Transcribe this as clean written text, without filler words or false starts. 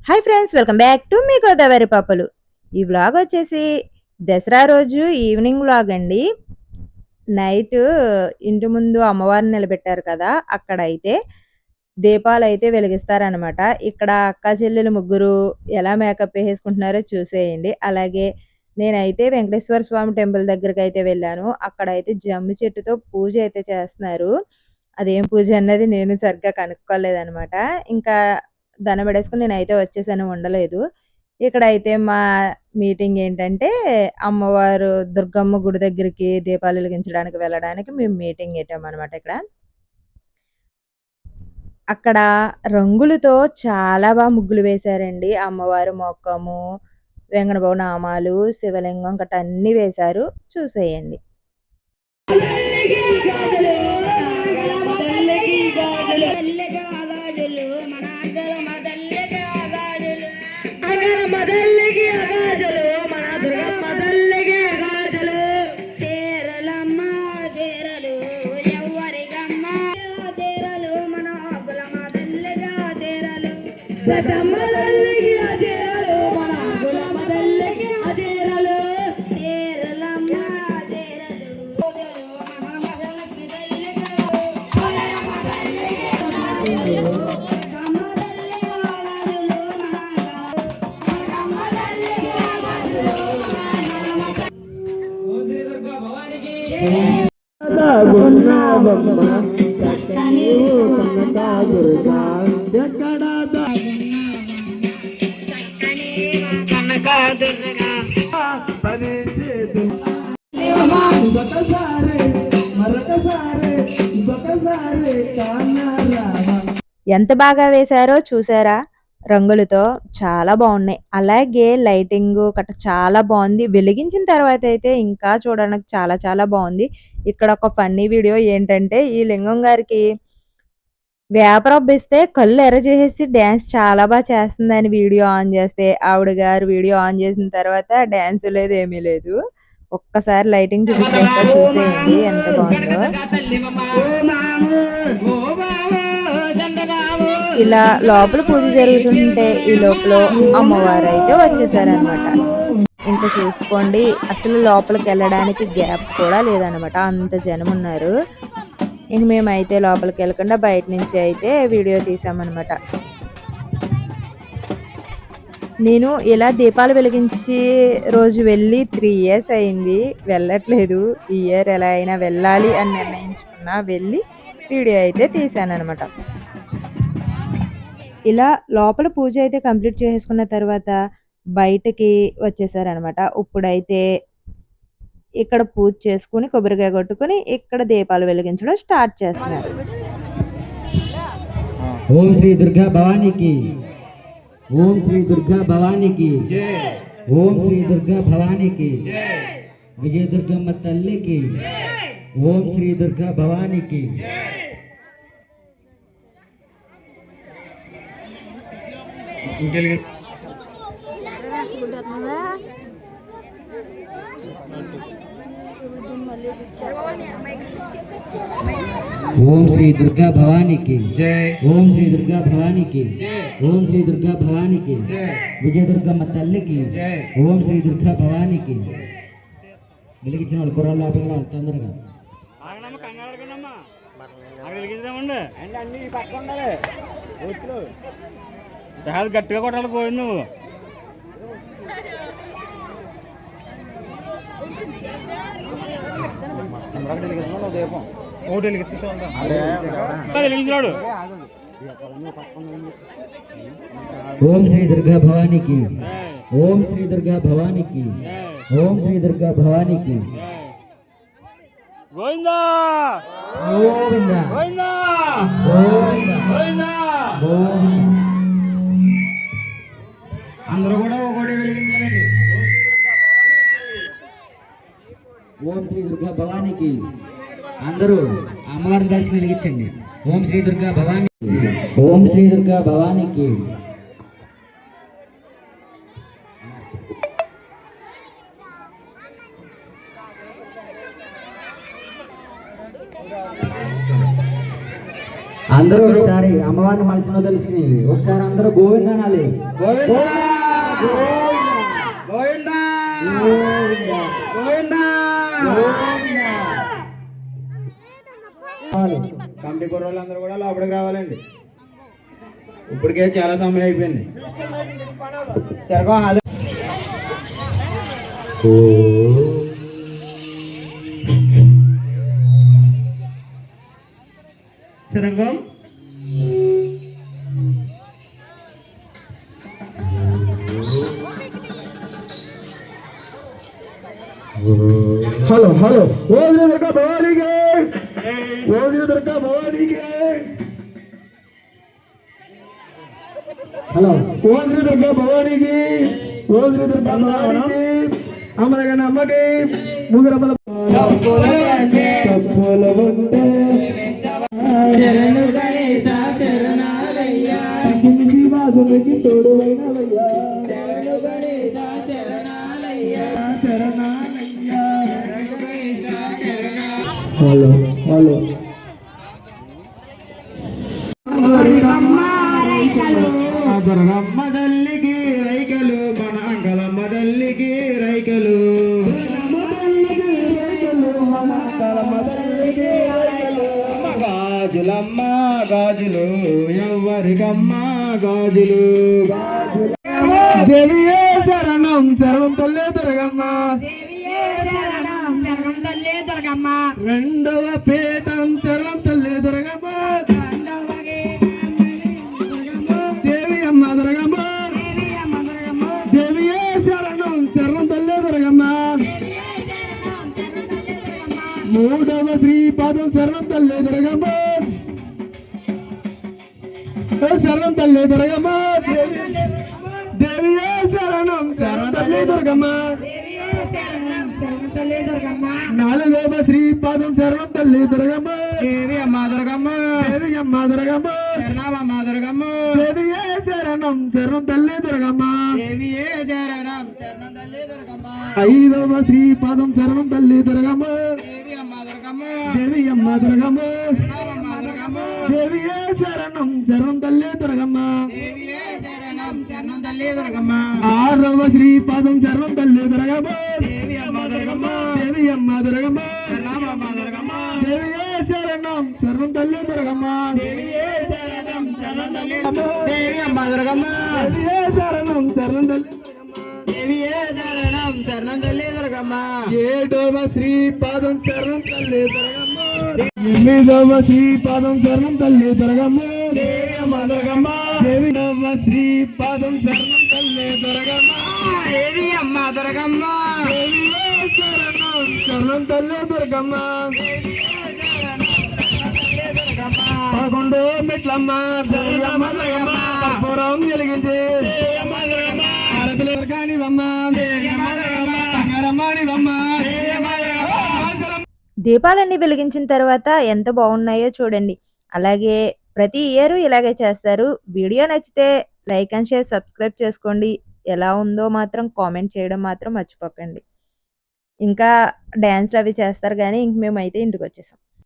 Hi friends, welcome back to మీ గోదావరి పాపలు. ఈ వ్లాగ్ వచ్చేసి దసరా రోజు ఈవినింగ్ వ్లాగ్ అండి. నైట్ ఇంటి ముందు అమ్మవారిని నిలబెట్టారు కదా, అక్కడ అయితే దీపాలు అయితే వెలిగిస్తారనమాట. ఇక్కడ అక్క చెల్లెలు ముగ్గురు ఎలా మేకప్ వేసుకుంటున్నారో చూసేయండి. అలాగే నేనైతే వెంకటేశ్వర స్వామి టెంపుల్ దగ్గరికి అయితే వెళ్ళాను. అక్కడైతే జమ్మి చెట్టుతో పూజ అయితే చేస్తున్నారు. అదేం పూజ అన్నది నేను సరిగ్గా కనుక్కోలేదనమాట. ఇంకా దండం పెట్టేసుకొని నేనైతే వచ్చేసాను, ఉండలేదు. ఇక్కడైతే మా మీటింగ్ ఏంటంటే, అమ్మవారు దుర్గమ్మ గుడి దగ్గరికి దీపాలు వెలిగించడానికి వెళ్ళడానికి మేము మీటింగ్ పెట్టామనమాట ఇక్కడ. అక్కడ రంగులతో చాలా ముగ్గులు వేశారండి. అమ్మవారు మొక్కము, వెంకటబాబు నామాలు, శివలింగం గట్రా అన్నీ వేశారు. చూసేయండి. ఎంత బాగా వేశారో చూసారా, రంగులతో చాలా బాగున్నాయి. అలాగే లైటింగ్ గట్రా చాలా బాగుంది. వెలిగించిన తర్వాత అయితే ఇంకా చూడడానికి చాలా చాలా బాగుంది. ఇక్కడ ఒక ఫన్నీ వీడియో ఏంటంటే, ఈ లింగం గారికి వేపరబ్బిస్తే కళ్ళు ఎర్ర చేసేసి డ్యాన్స్ చాలా బాగా చేస్తుందని వీడియో ఆన్ చేస్తే, ఆవిడ గారు వీడియో ఆన్ చేసిన తర్వాత డ్యాన్స్ లేదు, ఏమీ లేదు. ఒక్కసారి లైటింగ్ చూపించేస్తా, చూసేయండి ఎంత బాగుందో. ఇలా లోపల పూజ జరుగుతుంటే ఈ లోపల అమ్మవారు అయితే వచ్చేసారనమాట. ఇంకా చూసుకోండి, అసలు లోపలికి వెళ్ళడానికి గ్యాప్ కూడా లేదనమాట, అంత జనం ఉన్నారు. ఇంక మేమైతే లోపలికి వెళ్ళకుండా బయట నుంచి అయితే వీడియో తీసామన్నమాట. నేను ఇలా దీపాలు వెలిగించి రోజు వెళ్ళి 3 years అయింది, వెళ్ళట్లేదు. ఈ ఇయర్ ఎలా అయినా వెళ్ళాలి అని నిర్ణయించుకున్నా, వెళ్ళి వీడియో అయితే తీసానమాట. ఇలా లోపల పూజ అయితే కంప్లీట్ చేసుకున్న తర్వాత బయటకి వచ్చేసారనమాట. ఇప్పుడైతే ఇక్కడ పూజ చేసుకుని కొబ్బరికాయ కొట్టుకుని ఇక్కడ దీపాలు వెలిగించడం స్టార్ట్ చేస్తున్నారు. ఓం శ్రీ దుర్గా భవానీకి, ఓం శ్రీ దుర్గా భవానీకి, ఓం శ్రీ దుర్గా భవానీకి, విజయ దుర్గమ్మ తల్లికి, ఓం శ్రీ దుర్గా భవానీకి. ఓం శ్రీ దుర్గా భవానీకి జై, ఓం శ్రీ దుర్గా భవానీకి, ఓం శ్రీ దుర్గా భవానీకి, విజయ దుర్గమ్మ తల్లికి, ఓం శ్రీ దుర్గా భవానీకి. వెలిగించిన వాళ్ళు కుర్రాళ్ళు లోపల వాళ్ళు తొందరగా గట్టిగా కొట్టాలి పోయింది నువ్వు. ఓం శ్రీ దుర్గా భవానీకి, ఓం శ్రీ దుర్గా భవానీకి, ఓం శ్రీ దుర్గా భవానీకి. గోవిందా గోవిందా గోవిందా గోవిందా గోవిందా. అందరూ కూడా ఒకటి వెలిగించాలండి. ఓం శ్రీ దుర్గా భవానీకి. అందరూ అమ్మవారిని కలిసి వెలిగించండి. ఓం శ్రీ దుర్గా భవానీ, ఓం శ్రీ దుర్గా భవానీకి. అందరూ ఒకసారి అమ్మవారిని మలిచిన తెలుసుకుని ఒకసారి అందరూ గోవింద అనాలి. కమిటీ కుర్రోళ్ళందరూ కూడా లోపలికి రావాలండి. ఇప్పటికే చాలా సమయం అయిపోయింది. సరే శరంగం హలో హలో ఓం దుర్గా భవానికి, ఓం దుర్గా భవానికి, హలో ఓం దుర్గా భవానికి, ఓం దుర్గా భవానికి, అమ్మలగన అమ్మకి ముగ్గురమ్మల తోడు హలో హలో జరగమ్మదల్లికి రైకలు, మన అంగలమ్మదల్లికి రైకలు, గాజులమ్మ గాజులు, ఎవరికమ్మ గాజులు, దేవియే శరణం శరణం తల్లే దుర్గమ్మ, రెండవ పీఠం శరణం తల్లే దుర్గమ్మ, దేవి అమ్మ దుర్గమ్మ, దేవియే శరణం శరణం తల్లే దుర్గమ్మ, మూడవ శ్రీపాదం శరణం తల్లే దుర్గమ్మ, శరణం తల్లే దుర్గమ్మ, దేవియే శరణం శరణం తల్లే దుర్గమ్మ, నాలుగవ శ్రీపాదం శరణం తల్లి దుర్గమ్మ, దేవి అమ్మ దుర్గమ్మ, దేవి అమ్మ దుర్గమ్మ, శరణమ్మ దుర్గమ్మ, దేవియే శరణం శరణం తల్లి దుర్గమ్మ, దేవియే శరణం శరణం తల్లి దుర్గమ్మ, ఐదవ శ్రీపాదం శరణం తల్లి దుర్గమ్మ, దేవి అమ్మ దుర్గమ్మ, దేవి అమ్మ దుర్గమ్మ, శరణమ్మ దుర్గమ్మ, దేవియే శరణం శరణం తల్లి దుర్గమ్మ, దేవియే శరణం శరణం తల్లి దుర్గమ్మ, ఆరవ శ్రీపాదం శరణం తల్లి దుర్గమ్మ, దేవి అమ్మ దుర్గమ్మ, దేవి అమ్మ దుర్గమ్మ, శరణమ్మ దుర్గమ్మ, దేవియే శరణం శరణం తల్లి దుర్గమ్మ, దేవియే శరణం శరణం తల్లి దుర్గమ్మ, దేవి అమ్మ దుర్గమ్మ, దేవియే శరణం శరణం తల్లి దుర్గమ్మ, దేవియే శరణం శరణం తల్లి దుర్గమ్మ, ఏడవ శ్రీపాదం శరణం తల్లి దుర్గమ్మ, ఎనిమిదవ శ్రీపాదం శరణం తల్లి దుర్గమ్మ, దేవి అమ్మ దుర్గమ్మ, దేవిదవ శ్రీపాదం శరణం తల్లి దుర్గమ్మ, దేవి అమ్మ దుర్గమ్మ, దేవియే శరణం శరణం తల్లి దుర్గమ్మ, పదకొండు మెట్లమ్మ దేవమ్మ దుర్గమ్మ, కర్పూరం వెలిగించి ఆరతులు కానివమ్మ, దేవమ్మ దుర్గమ్మ, బంగారమ్మనివమ్మ, దేవమ్మ దుర్గమ్మ. దీపాలన్నీ వెలిగించిన తర్వాత ఎంత బాగున్నాయో చూడండి. అలాగే ప్రతి ఇయర్ ఇలాగే చేస్తారు. వీడియో నచ్చితే లైక్ అండ్ షేర్, సబ్స్క్రైబ్ చేసుకోండి. ఎలా ఉందో మాత్రం కామెంట్ చేయడం మాత్రం మర్చిపోకండి. ఇంకా డ్యాన్స్లు అవి చేస్తారు కానీ ఇంక మేమైతే ఇంటికి వచ్చేసాం.